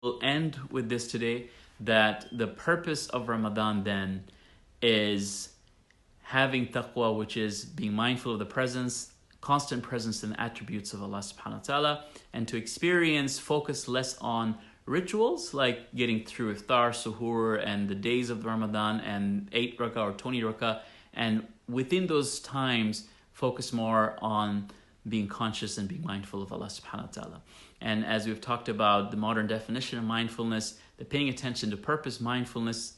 We'll end with this today, that the purpose of Ramadan then is having taqwa, which is being mindful of the presence, constant presence in the attributes of Allah subhanahu wa ta'ala, and to focus less on rituals like getting through iftar, suhoor, and the days of Ramadan, and 8 rakah or 20 rakah, and within those times focus more on being conscious and being mindful of Allah subhanahu wa ta'ala. And as we've talked about the modern definition of mindfulness, the paying attention to purpose, mindfulness,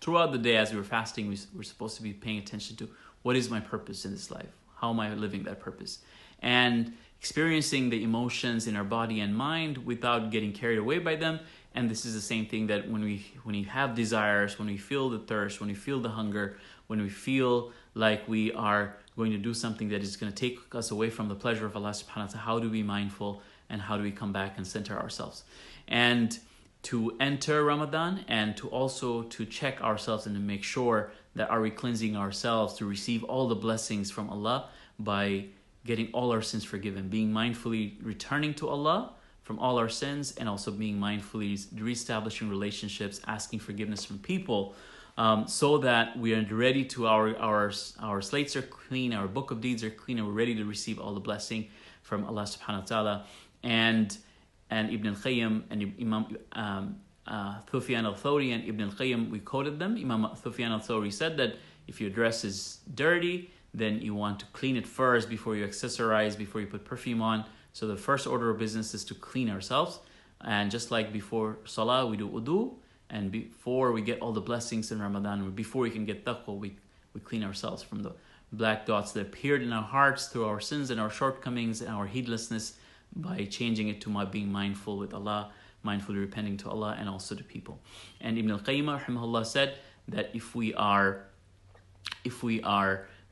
throughout the day as we were fasting, we're supposed to be paying attention to what is my purpose in this life? How am I living that purpose? And experiencing the emotions in our body and mind without getting carried away by them. And this is the same thing that when we have desires, when we feel the thirst, when we feel the hunger, when we feel like we are going to do something that is going to take us away from the pleasure of Allah subhanahu wa ta'ala, how do we be mindful and how do we come back and center ourselves? And to enter Ramadan and to check ourselves and to make sure that are we cleansing ourselves to receive all the blessings from Allah by getting all our sins forgiven, being mindfully returning to Allah from all our sins, and also being mindfully reestablishing relationships, asking forgiveness from people, so that we are ready to our slates are clean, our book of deeds are clean, and we're ready to receive all the blessing from Allah subhanahu wa ta'ala. And Ibn al-Qayyim and Imam Sufyan al-Thawri and Ibn al-Qayyim, we quoted them. Imam Sufyan al-Thawri said that if your dress is dirty, then you want to clean it first before you accessorize, before you put perfume on. So the first order of business is to clean ourselves. And just like before Salah, we do wudu. And before we get all the blessings in Ramadan, before we can get taqwa, we clean ourselves from the black dots that appeared in our hearts through our sins and our shortcomings and our heedlessness, by changing it to being mindful with Allah, mindfully repenting to Allah and also to people. And Ibn al-Qayyim rahimahullah said that if we are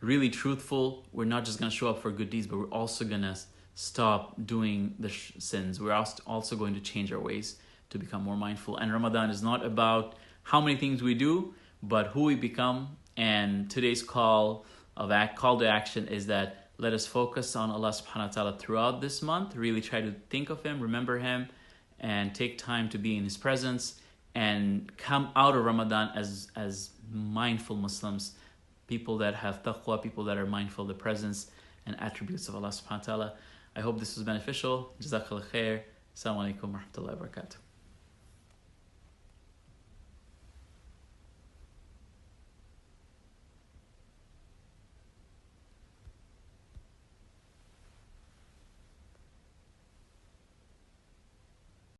really truthful, we're not just going to show up for good deeds, but we're also going to stop doing the sins. We're also going to change our ways to become more mindful. And Ramadan is not about how many things we do, but who we become. And today's call to action is that let us focus on Allah subhanahu wa ta'ala throughout this month. Really try to think of Him, remember Him, and take time to be in His presence, and come out of Ramadan as mindful Muslims, people that have taqwa, people that are mindful of the presence and attributes of Allah subhanahu wa ta'ala. I hope this was beneficial. Jazakallah khair. Assalamu alaikum wa rahmatullahi wa barakatuh.